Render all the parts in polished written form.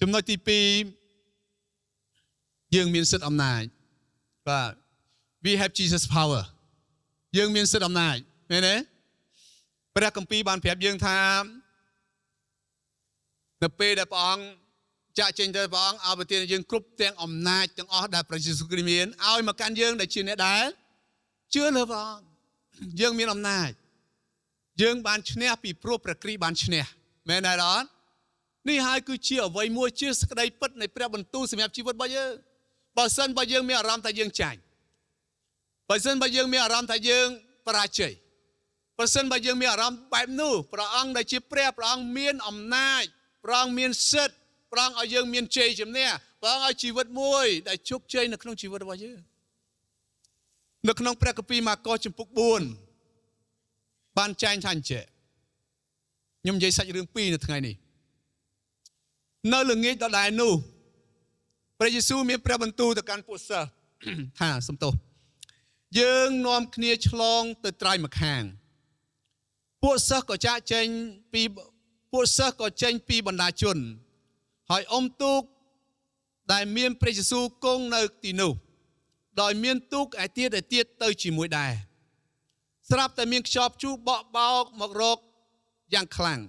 ចំណុចទី2យើងមានសិទ្ធិអំណាចបាទ we have Jesus power យើងមានសិទ្ធិអំណាចមែនទេព្រះគម្ពីរបានប្រាប់យើងថានៅពេលដែលព្រះអង្គចាក់ចេញទៅព្រះអង្គឲ្យប្រទានយើងគ្រប់ទាំងអំណាចទាំងអស់ដែលព្រះយេស៊ូវគ្រីស្ទមានឲ្យមកកាន់យើងដែលជាអ្នកដែលជឿលើព្រះអង្គយើងមានអំណាចយើងបានឈ្នះពីព្រោះព្រះគ្រីស្ទបានឈ្នះមែនទេអត់នេះហើយគឺជាអ្វីមួយជាសេចក្តីពិតនៃព្រះបន្ទូលសម្រាប់ជីវិតរបស់យើងបើសិនបើយើងមានអារម្មណ៍ថាយើងចាញ់បើសិនបើយើងមានអារម្មណ៍ថាយើងបរាជ័យបើសិនបើយើងមានអារម្មណ៍បែបនោះព្រះអង្គដែលជាព្រះអង្គមានអំណាចព្រះអង្គមានសិទ្ធិព្រះអង្គឲ្យយើងមានជ័យជំនះព្រះអង្គឲ្យជីវិតមួយដែលជោគជ័យនៅក្នុងជីវិតរបស់យើងនៅក្នុងព្រះគម្ពីរម៉ាកុសជំពូក4បានចែងថាអញ្ចឹងខ្ញុំនិយាយសាច់រឿង2នៅថ្ងៃនេះនៅល្ងាចដដែលនោះព្រះយេស៊ូវមានព្រះបន្ទូលទៅកាន់ពួកសិស្សថាសំទោសយើងនាំគ្នាឆ្លងទៅត្រើយម្ខាងពួកសិស្សក៏ចាក់ចេញពីបណ្ដាជនហើយអុំទូកដែលមានព្រះយេស៊ូវគង់នៅទីនោះដោយមានទូកឯទៀតទៅជាមួយដែរស្រាប់តែមានខ្យល់ព្យុះបក់បោកមករកយ៉ាងខ្លាំង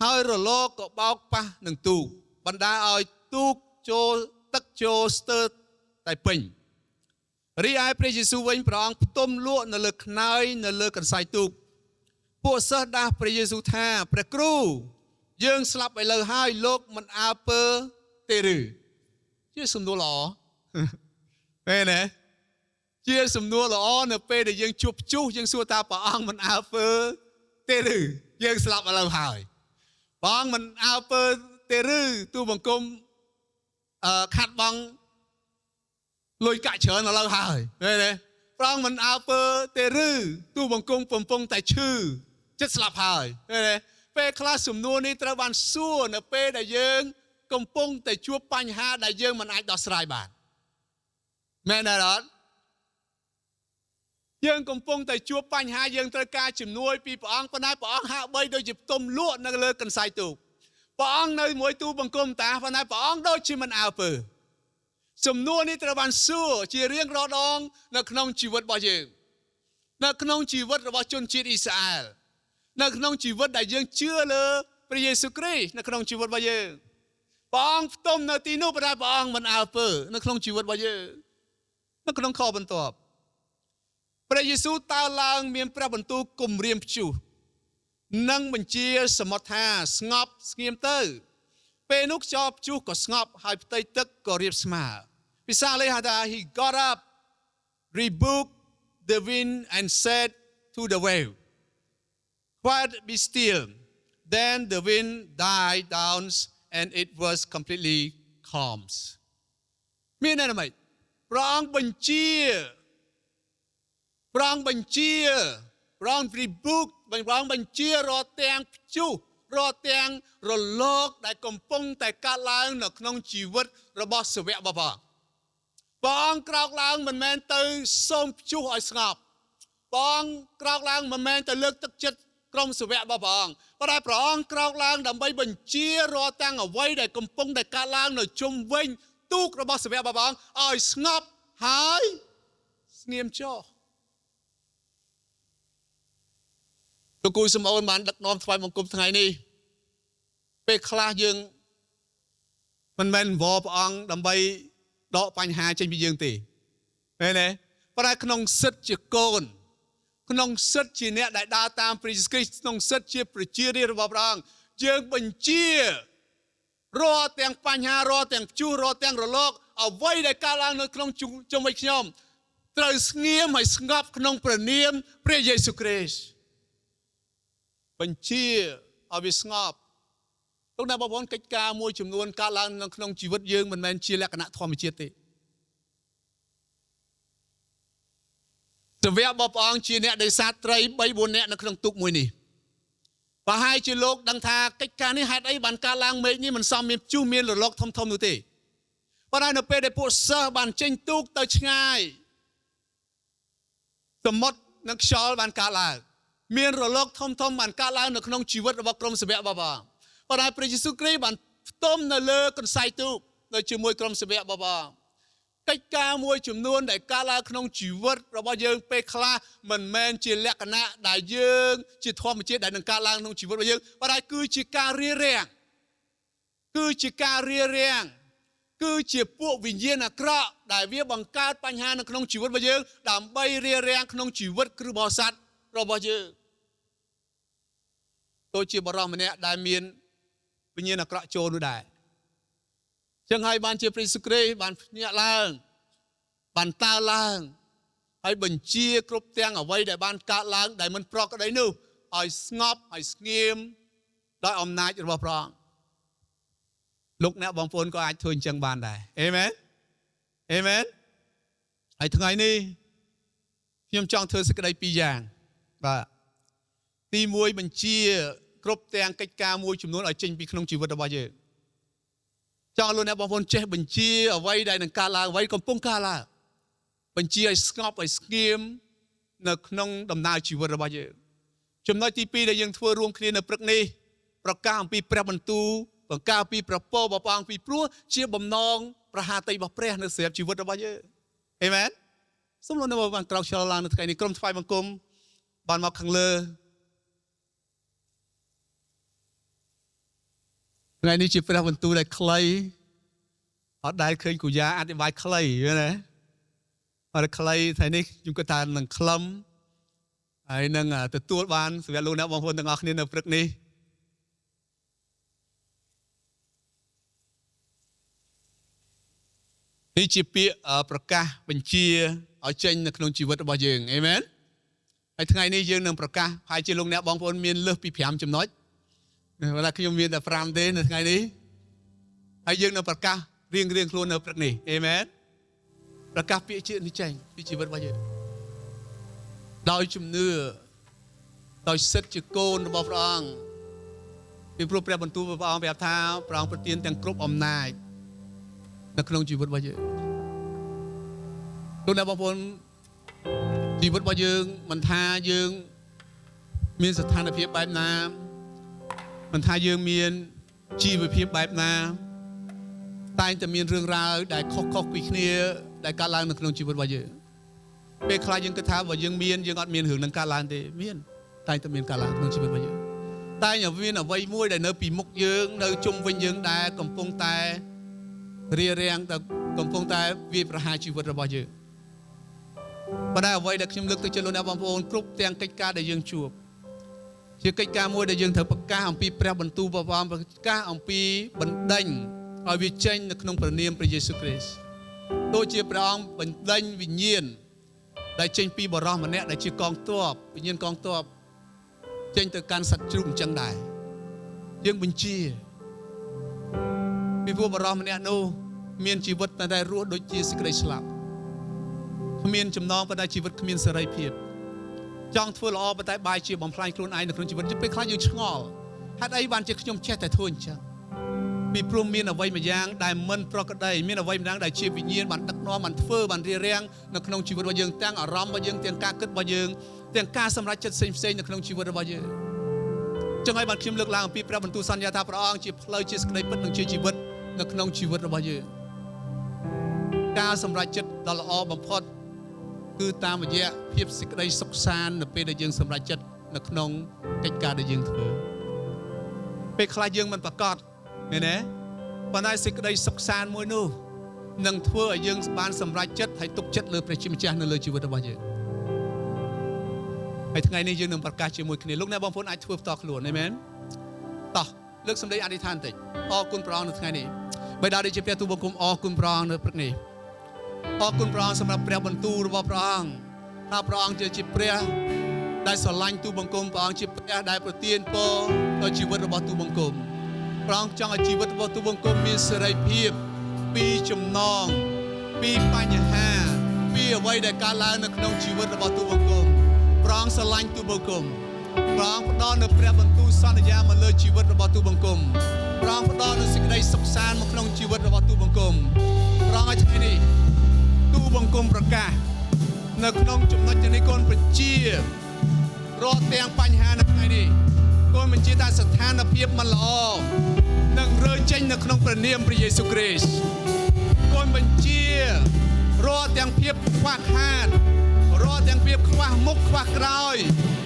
ហើយរលកក៏បោកប៉ះនឹងទូកបណ្ដាឲ្យទូកចូលទឹកចូលស្ទើរតែពេញរីឯព្រះយេស៊ូវវិញព្រះអង្គផ្ទុំលក់នៅលើខ្នើយនៅលើកន្សែងទូកពួកសិស្សដាស់ព្រះយេស៊ូវថាព្រះគ្រូយើងស្លាប់ឥឡូវហើយលោកមិនអើពើទេឬជាសំណួរល្អមែនទេជាសំណួរល្អនៅពេលដែលយើងជួបព្យុះយើងសួរថាព្រះអង្គមិនអើពើទេឬយើងស្លាប់ឥឡូវហើយព្រះអង្គមិនអើពើទេឬទូបង្គំខាត់បងលុយកាក់ច្រើនឥឡូវហើយឃើញទេព្រះអង្គមិនអើពើទេឬទូបង្គំកំពុងតែឈឺចិត្តស្លាប់ហើយឃើញទេពេលខ្លះសំណួរនេះត្រូវបានសួរនៅពេលដែលយើងកំពុងតែជួបបញ្ហាដែលយើងមិនអាចដោះស្រាយបានមែនទេអត់យើងកំពុងតែជួបបញ្ហាយើងត្រូវការជំនួយពីព្រះអង្គប៉ុន្តែព្រះអង្គហាក់បីដូចជាផ្ទុំលក់នៅលើកន្សែងទូកព្រះអង្គនៅមួយទូបង្គំតាប៉ុន្តែព្រះអង្គដូចជាមិនអើពើសំណួរនេះត្រូវបានសួរជារៀងរាល់ដងនៅក្នុងជីវិតរបស់យើងនៅក្នុងជីវិតរបស់ជនជាតិអ៊ីស្រាអែលនៅក្នុងជីវិតដែលយើងជឿលើព្រះយេស៊ូវគ្រីស្ទនៅក្នុងជីវិតរបស់យើងព្រះអង្គផ្ទុំនៅទីនោះប៉ុន្តែព្រះអង្គមិនអើពើនៅក្នុងជីវិតរបស់យើងនៅក្នុងខបន្ទាប់ព្រះយេស៊ូវតើឡើងមានព្រះបន្ទូលគំរាមព្យុះនិងបញ្ជាសមុទ្រថាស្ងប់ស្ងៀមទៅពេលនោះខ្យល់ព្យុះក៏ស្ងប់ហើយផ្ទៃទឹកក៏រាបស្មើភាសាលេហៅថា he got up rebuked the wind and said to the wave quiet be still then the wind died down and it was completely calm មានន័យថាម៉េចព្រះអង្គបញ្ជាព្រះអង្គ rebuke ព្រះអង្គបញ្ជារាល់ទាំងព្យុះរាល់ទាំងរលកដែលកំពុងតែកើតឡើងនៅក្នុងជីវិតរបស់សាវករបស់ព្រះអង្គក្រោកឡើងមិនមែនទៅសូមព្យុះឲ្យស្ងប់ព្រះអង្គក្រោកឡើងមិនមែនទៅលើកទឹកចិត្តក្រុមសាវករបស់ព្រះអង្គប៉ុន្តែព្រះអង្គក្រោកឡើងដើម្បីបញ្ជារាល់ទាំងអ្វីដែលកំពុងតែកើតឡើងនៅជុំវិញទូករបស់សាវករបស់ព្រះអង្គឲ្យស្ងប់ហើយស្ងៀមចុះលោកគ្រូសំអូនបានដឹកនាំថ្វាយបង្គំថ្ងៃនេះពេលខ្លះយើងមិនមែនវល់ព្រះអង្គដើម្បីដកបញ្ហាចេញពីយើងទេឃើញទេប៉ុន្តែក្នុងសិទ្ធិជាកូនក្នុងសិទ្ធិជាអ្នកដែលដើរតាមព្រះយេស៊ូវគ្រីស្ទក្នុងសិទ្ធិជាប្រជារាស្ត្ររបស់ព្រះអង្គយើងបញ្ជារាល់ទាំងបញ្ហារាល់ទាំងព្យុះរាល់ទាំងរលកអ្វីដែលកើតឡើងនៅក្នុងជុំវិញខ្ញុំត្រូវស្ងៀមហើយស្ងប់ក្នុងព្រះនាមព្រះយេស៊ូវគ្រីស្ទបញ្ជាឲ្យវាស្ងប់លោកអ្នកបងប្អូនកិច្ចការមួយចំនួនកើតឡើងនៅក្នុងជីវិតយើងមិនមែនជាលក្ខណៈធម្មជាតិទេសាវករបស់ព្រះអង្គជាអ្នកដែលសាត្រី 3-4 នាក់នៅក្នុងទូកមួយនេះប្រហែលជាលោកដឹងថាកិច្ចការនេះហេតុអីបានកើតឡើងមេឃនេះមិនសមមានព្យុះមានរលកធំនោះទេប៉ុន្តែនៅពេលដែលពួកសិស្សបានចេញទូកទៅឆ្ងាយសមុទ្រនិងខ្យល់បានកើតឡើងមានរលកធំបានកើតឡើងនៅក្នុងជីវិតរបស់ក្រុមសាវករបស់ព្រះអង្គប៉ុន្តែព្រះយេស៊ូវគ្រីស្ទបានផ្ ต้มនៅលើកន្សែងទូកនៅជាមួយក្រុមសាវករបស់ព្រះកិច្ចការមួយចំនួនដែលកើតឡើងក្នុងជីវិតរបស់យើងពេលខ្លះមិនមែនជាលក្ខណៈដែលយើងជាធម្មជាតិដែលនឹងកើតឡើងក្នុងជីវិតរបស់យើងប៉ុន្តែគឺជាការរារាំងគឺជាពួកវិញ្ញាណអាក្រក់ដែលវាបង្កើតបញ្ហានៅក្នុងជីវិតរបស់យើងដើម្បីរារាំងក្នុងជីវិតគ្រឹះបរិស័ទរបស់យើងដូចជាបរិសុទ្ធម្នាក់ដែលមានវិញ្ញាណអាក្រក់ចូលនោះដែរចឹងហើយបានជាព្រះយេស៊ូវគ្រីស្ទបានភ្ញាក់ឡើងបានតើឡើងហើយបញ្ជាគ្រប់ទាំងអ្វីដែលបានកើតឡើងដែលមិនប្រក្រតីនោះឲ្យស្ងប់ឲ្យស្ងៀមដោយអំណាចរបស់ព្រះអង្គលោកអ្នកបងប្អូនក៏អាចធ្វើអញ្ចឹងបានដែរអេមែនហើយថ្ងៃនេះខ្ញុំចង់ធ្វើសេចក្តីពីរយ៉ាងបាទទី1បញ្ជាគ្រប់ទាំងកិច្ចការមួយចំនួនឲ្យចេញពីក្នុងជីវិតរបស់យើងចង់លោកអ្នកបងប្អូនចេះបញ្ជាអ្វីដែលនឹងកើតឡើងអ្វីកំពុងកើតឡើងបញ្ជាឲ្យស្ងប់ឲ្យស្ងៀមនៅក្នុងដំណើរជីវិតរបស់យើងចំណុចទី2ដែលយើងធ្វើរួមគ្នានៅព្រឹកនេះប្រកាសអំពីព្រះបន្ទូលបង្កើតពីព្រះពររបស់ព្រះអង្គពីព្រោះជាបំណងប្រហាតីរបស់ព្រះនៅសម្រាប់ជីវិតរបស់យើងអេមែនសូមលោកអ្នកបានក្រោកឈរឡើងនៅថ្ងៃនេះក្រុមថ្វាយបង្គំបានមកខាងលើថ្ងៃនេះជាព្រះបន្ទូលដែលខ្លីអត់ដែលឃើញគូយ៉ាអធិប្បាយខ្លីយល់ទេអត់ខ្លីថ្ងៃនេះខ្ញុំគិតថានឹងខ្លឹមហើយនឹងទទួលបានសម្រាប់លោកអ្នកបងប្អូនទាំងអស់គ្នានៅព្រឹកនេះនេះជាពាក្យប្រកាសបញ្ជាឲ្យចេញនៅក្នុងជីវិតរបស់យើងអេមែនហើយថ្ងៃនេះយើងនឹងប្រកាសហើយជាលោកអ្នកបងប្អូនមានលើសពី5ចំណុចបើថាខ្ញុំមានតែ5ទេនៅថ្ងៃនេះហើយយើងនឹងប្រកាសរៀងខ្លួននៅព្រឹកនេះអេមែនប្រកាសពាក្យជានេះចេញពីជីវិតរបស់យើងដោយជំនឿដោយសិទ្ធិជាកូនរបស់ព្រះអង្គពីព្រោះព្រះបន្ទូលរបស់ព្រះអង្គប្រាប់ថាព្រះអង្គប្រទានទាំងគ្រប់អំណាចនៅក្នុងជីវិតរបស់យើងលោកអ្នកបងប្អូនជីវិតរបស់យើងមិនថាយើងមានស្ថានភាពបែបណាមិនថាយើងមានជីវភាពបែបណាតែងតែមានរឿងរ៉ាវដែលខុសពីគ្នាដែលកើតឡើងនៅក្នុងជីវិតរបស់យើងពេលខ្លះយើងគិតថាបើយើងមានយើងអត់មានរឿងនឹងកើតឡើងទេមានតែងតែមានកើតឡើងក្នុងជីវិតរបស់យើងតែមានអ្វីមួយដែលនៅពីមុខយើងនៅជុំវិញយើងដែលកំពុងតែរារាំងតែកំពុងតែវាយប្រហារជីវិតរបស់យើងប៉ុន្តែអ្វីដែលខ្ញុំលើកទៅជលោកអ្នកបងប្អូនគ្រប់ទាំងកិច្ចការដែលយើងជួបជាកិច្ចការមួយដែលយើងត្រូវប្រកាសអំពីព្រះបន្ទូលរបស់ព្រះអង្គប្រកាសអំពីបណ្ដេញឲ្យវាចេញនៅក្នុងព្រះនាមព្រះយេស៊ូវគ្រីស្ទដូចជាព្រះអង្គបណ្ដេញវិញ្ញាណដែលចេញពីបរិសុទ្ធម្នាក់ដែលជាកងទ័ពវិញ្ញាណកងទ័ពចេញទៅកាន់សត្វជ្រូកអញ្ចឹងដែរយើងបញ្ជាពីព្រោះបរិសុទ្ធម្នាក់នោះមានជីវិតតែរស់ដូចជាសេចក្តីស្លាប់គ្មានចំណងប៉ុន្តែជីវិតគ្មានសេរីភាពចង់ធ្វើល្អប៉ុន្តែបែរជាបំផ្លាញខ្លួនឯងនៅក្នុងជីវិតពេលខ្លះយើងឆ្ងល់ហេតុអីបានជាខ្ញុំចេះតែធ្វើអញ្ចឹងពីព្រោះមានអ្វីមួយយ៉ាងដែលមិនប្រក្រតីមានអ្វីម្ដងដែលជាវិញ្ញាណបានដឹកនាំបានធ្វើបានរារាំងនៅក្នុងជីវិតរបស់យើងទាំងអារម្មណ៍របស់យើងទាំងការគិតរបស់យើងទាំងការសម្រេចចិត្តផ្សេងនៅក្នុងជីវិតរបស់យើងចឹងហើយបានខ្ញុំលើកឡើងអំពីព្រះបន្ទូលសន្យាថាព្រះអង្គជាផ្លូវជាសេចក្តីពិតនិងជាជីវិតនៅក្នុងជីវិតរបស់យើងការសម្រេចចិត្តដ៏ល្អបំផុតគឺតាមរយៈភាពសេចក្តីសុខសាន្តនៅពេលដែលយើងសម្រេចចិត្តនៅក្នុងកិច្ចការដែលយើងធ្វើពេលខ្លះយើងមិនប្រកាសមែនទេប៉ុន្តែសេចក្តីសុខសាន្តមួយនោះនឹងធ្វើឲ្យយើងបានសម្រេចចិត្តហើយទុកចិត្តលើព្រះជាម្ចាស់នៅលើជីវិតរបស់យើងហើយថ្ងៃនេះយើងនឹងប្រកាសជាមួយគ្នាលោកអ្នកបងប្អូនអាចធ្វើផ្ទាល់ខ្លួនអាមែនតោះលើកសម្ដីអធិដ្ឋានបន្តិចអរគុណព្រះអង្គនៅថ្ងៃនេះបិតាដែលជាព្រះទូលបង្គំអរគុណព្រះអង្គនៅព្រឹកនេះអរគុណព្រះអង្គសម្រាប់ព្រះបន្ទូលរបស់ព្រះអង្គថាព្រះអង្គជាព្រះដែលស្រឡាញ់ទូលបង្គំព្រះអង្គជាព្រះដែលប្រទានពរដល់ជីវិតរបស់ទូលបង្គំព្រះអង្គចង់ឲ្យជីវិតរបស់ទូលបង្គំមានសេរីភាពពីចំណងពីបញ្ហាពីអ្វីដែលកើតឡើងនៅក្នុងជីវិតរបស់ទូលបង្គំព្រះអង្គស្រឡាញ់ទូលបង្គំព្រះអង្គផ្ដល់នូវព្រះបន្ទូលសន្យាមកលើជីវិតរបស់ទូលបង្គំព្រះអង្គផ្ដល់នូវសេចក្តីសុខសាន្តមកក្នុងជីវិតរបស់ទូលបង្គំព្រះអង្គឲ្យថ្ងៃនេះទូលបង្គំប្រកាសនៅក្នុងចំណុចនេះកូនបញ្ជារាល់ទាំងបញ្ហានៅថ្ងៃនេះកូនបញ្ជាថាស្ថានភាពមិនល្អនឹងរើ ចេញនៅក្នុងព្រះនាមព្រះយេស៊ូវគ្រីស្ទគុណបញ្ជារាល់ទាំងភាពខ្វះខាតរាល់ទាំងភាពខ្វះមុខខ្វះក្រោយ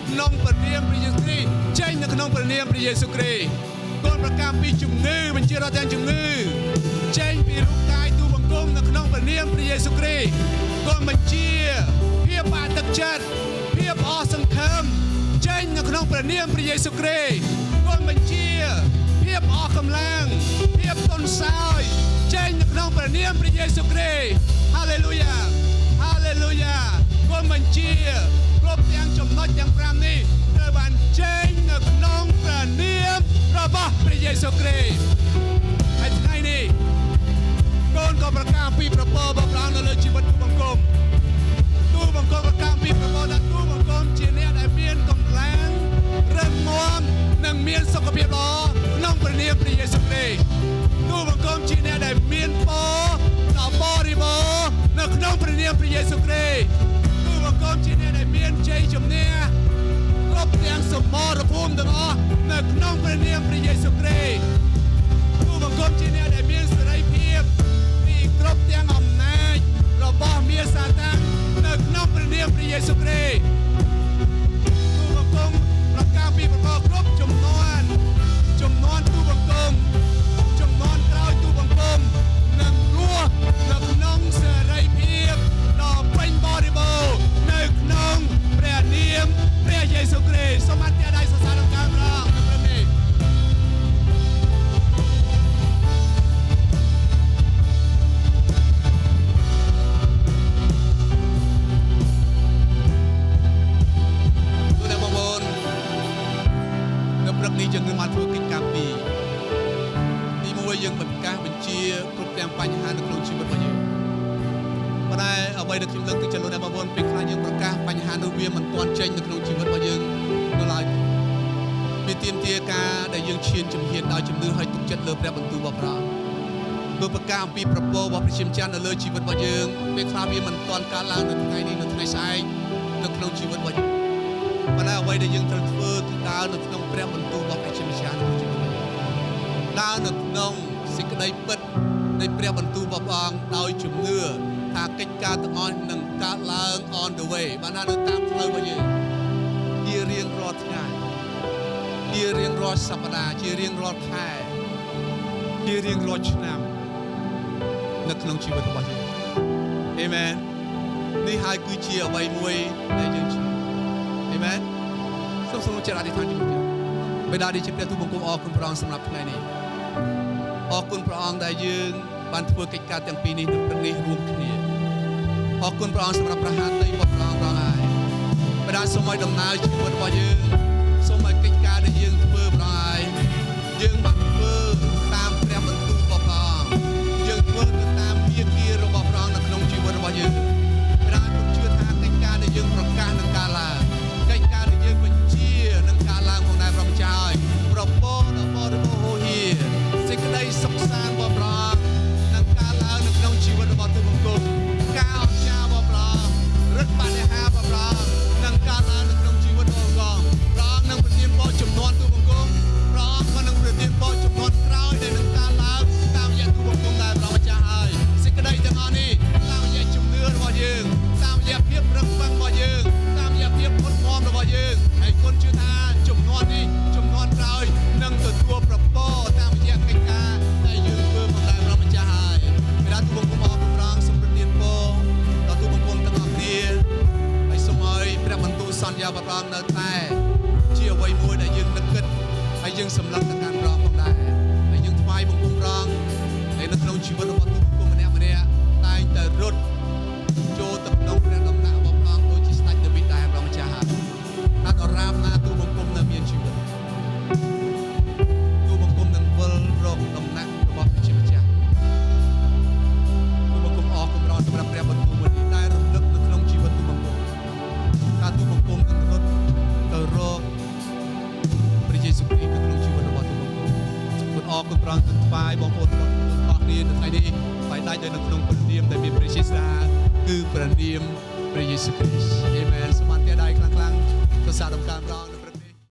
ក្នុងព្រះនាមព្រះយេស៊ូវគ្រីស្ទចេញនៅក្នុងព្រះនាមព្រះយេស៊ូវគ្រីស្ទគុណប្រកាសពីជំងឺបញ្ជារាល់ទាំងជំងឺចេញពីរូបកាយទូបង្គំនៅក្នុងព្រះនាមព្រះយេស៊ូវគ្រីស្ទគុណបញ្ជាភាពបាក់ទឹកចិត្តភាពអស់សង្ឃឹមចេញនៅក្នុងព្រះនាមព្រះយេស៊ូវគ្រីស្ទគុណបញ្ជាភាពអស់កម្លាំងភាពទន់ខ្សោយចេញនៅក្នុងព្រះនាមព្រះយេស៊ូវគ្រីស្ទហាឡេលូយ៉ាហាឡេលូយ៉ាគុណបញ្ជាគ្រប់ទាំងចំណុចទាំង5នេះត្រូវបានចេញនៅក្នុងព្រះនាមរបស់ព្រះយេស៊ូវគ្រីស្ទហើយថ្ងៃនេះកូនក៏ប្រកាសពីប្រពោរបស់ព្រះនៅលើជីវិតទូបង្គំប្រកាសពីប្រពោថាទូបង្គំជាអ្នកដែលមានកម្លាំងរឹងមាំនិងមានសុខភាពល្អក្នុងព្រះនាមព្រះយេស៊ូវគ្រីស្ទទូបង្គំជាអ្នកដែលមានពរដល់បរិបូរណ៍នៅក្នុងព្រះនាមព្រះយេស៊ូវគ្រីស្ទទូបង្គំជាអ្នកដែលមានជ័យជំនះគ្រប់ទាំងសមរភូមិទាំងអស់នៅក្នុងព្រះនាមព្រះយេស៊ូវគ្រីស្ទទូបង្គំជាអ្នកដែលមានសេរីភាពពីគ្រប់ទាំងអំណាចរបស់មារសាតាំងនៅក្នុងព្រះនាមព្រះយេស៊ូវគ្រីស្ទទូបង្គំប្រកាសពីប្រកបគ្រប់ចំនួនទូបង្គំចំនួនក្រោយទូបង្គំនឹងរស់នៅក្នុងសេរីភាពដ៏ពេញបរិបូរណ៍នៅក្នុងព្រះនាមព្រះយេស៊ូវគ្រីស្ទសូមអធិដ្ឋានសរសើរដល់ព្រះអង្គនៅព្រឹកនេះនេះយើងនឹងមកធ្វើកិច្ចការពីរទី1យើងបង្កាសបញ្ជាគ្រប់ទាំងបញ្ហានៅក្នុងជីវិតរបស់យើងប៉ុន្តែអ្វីដែលខ្ញុំលើកទឹកចិត្តលោកអ្នកបងប្អូនពេលខ្លះយើងប្រកាសបញ្ហានោះវាមិនទាន់ចេញនៅក្នុងជីវិតរបស់យើងនៅឡើយវាទាមទារការដែលយើងឈានជំហានដោយជំនឿហើយទុកចិត្តលើព្រះបន្ទូលរបស់ព្រះធ្វើប្រកាសអំពីប្រពោរបស់ព្រះជាម្ចាស់នៅលើជីវិតរបស់យើងពេលខ្លះវាមិនទាន់កើតឡើងនៅថ្ងៃនេះនៅថ្ងៃស្អែកនៅក្នុងជីវិតរបស់យើងប៉ុន្តែអ្វីដែលយើងត្រូវធ្វើគឺដើរនៅក្នុងព្រះបន្ទូលរបស់ព្រះជាម្ចាស់ក្នុងជីវិតរបស់យើងដើរនៅក្នុងសេចក្តីពិតនៃព្រះបន្ទូលរបស់ព្រះអង្គដោយជំនឿថាកិច្ចការទាំងអស់នឹងកើតឡើង on the way បាននៅតាមផ្លូវរបស់យើងជារៀងរាល់ថ្ងៃជារៀងរាល់សប្តាហ៍ជារៀងរាល់ខែជារៀងរាល់ឆ្នាំនៅក្នុងជីវិតរបស់យើងអេមែននេះហើយគឺជាអ្វីមួយដែលយើងអេមែនសូមចិត្តអធិដ្ឋានជាមួយខ្ញុំបិតាដែលជាព្រះទូបង្គំអរគុណព្រះអង្គសម្រាប់ថ្ងៃនេះអរគុណព្រះអង្គដែលយើងបានធ្វើកិច្ចការទាំងពីរនេះនៅព្រឹកនេះរួមគ្នាអរគុណព្រះអង្គសម្រាប់ប្រហារតីរបស់ព្រះអង្គព្រះហើយបិតាសូមឲ្យដំណើរជីវិតរបស់យើងសូមឲ្យកិច្ចការដែលយើងធ្វើព្រះហើយយើងបានធ្វើតាមព្រះបន្ទូលរបស់ព្រះអង្គយើងធ្វើទៅតាមវិធីរបស់ព្រះអង្គនៅក្នុងជីវិតរបស់យើងបិតាខ្ញុំជឿថាកិច្ចការដែលយើងប្រកាសនឹងការឡើងកិច្ចការដែលយើងបញ្ជានឹងការឡើងផងដែរព្រះម្ចាស់ហើយប្រពោដល់បរិបូរណ៍ហូរហៀសេចក្តីសុខសាន្តរបស់ព្រះនឹងការឡើងនៅក្នុងជីវិតរបស់ទូបង្គំការអស្ចារ្យរបស់ព្រះរិទ្ធបដិហារបស់ព្រះនឹងការឡើងនៅក្នុងជីវិតរបស់ព្រះនឹងប្រទានពរចំនួនទូបង្គំព្រះក៏នឹងប្រទានពរចំនួនក្រោយដែលនឹងការឡើងតាមរយៈទូបង្គំដែរព្រះម្ចាស់ហើយសេចក្តីទាំងអស់នេះតាមរយៈជំនឿរបស់យើងតាមរយៈភាពរឹងប៉ឹងរបស់យើងតាមរយៈភាពមុតមមរបស់យើងហើយគុណជឿថាចំនួននេះចំនួនក្រោយនឹងទទួលប្រពោតាមរយៈកិច្ចការដែលយើងធ្វើផងដែរព្រះម្ចាស់ហើយព្រះទូបង្គំអរគុណព្រះអង្គសូមប្រទានពរដល់ទូបង្គំទាំងអស់គ្នាហើយសូមឲ្យព្រះបន្ទូលសន្យារបស់ព្រះនៅតែជាអ្វីមួយដែលយើងនឹកគិតហើយយើងសម្លឹងទៅកាន់ព្រះផងដែរហើយយើងថ្វាយបង្គំព្រះហើយនៅក្នុងជីវិតរបស់ទូបង្គំម្នាក់តែងតែរត់ចូលទៅក្នុងព្រះដំណាក់របស់ព្រះដូចជាស្ដេចដាវីតដែរព្រះម្ចាស់ហើយថាដរាបណាទូបង្គំនៅមានជីវិតទូបង្គំនឹងវិលរកដំណាក់របស់ព្រះជាម្ចាស់ទូបង្គំអរគុណព្រះសម្រាប់ព្រះបន្ទូលមួយនេះដែលរំលឹកនៅក្នុងជីវិតទូបង្គំថាទូបង្គំនឹងរត់ទៅរកព្រះយេស៊ូវគ្រីស្ទនៅក្នុងជីវិតរបស់ទូបង្គំគុណអរគុណព្រះទៅថ្វាយបងប្អូនទាំងអស់គ្នានៅថ្ងៃនេះបាយដាច់នៅក្នុងព្រះនាមដែលមានព្រះជាស្ដាគឺព្រះនាមព្រះយេស៊ូវគ្រីស្ទអេមែនសូមអធិដ្ឋានខ្លាំងៗទៅសារដំណើរ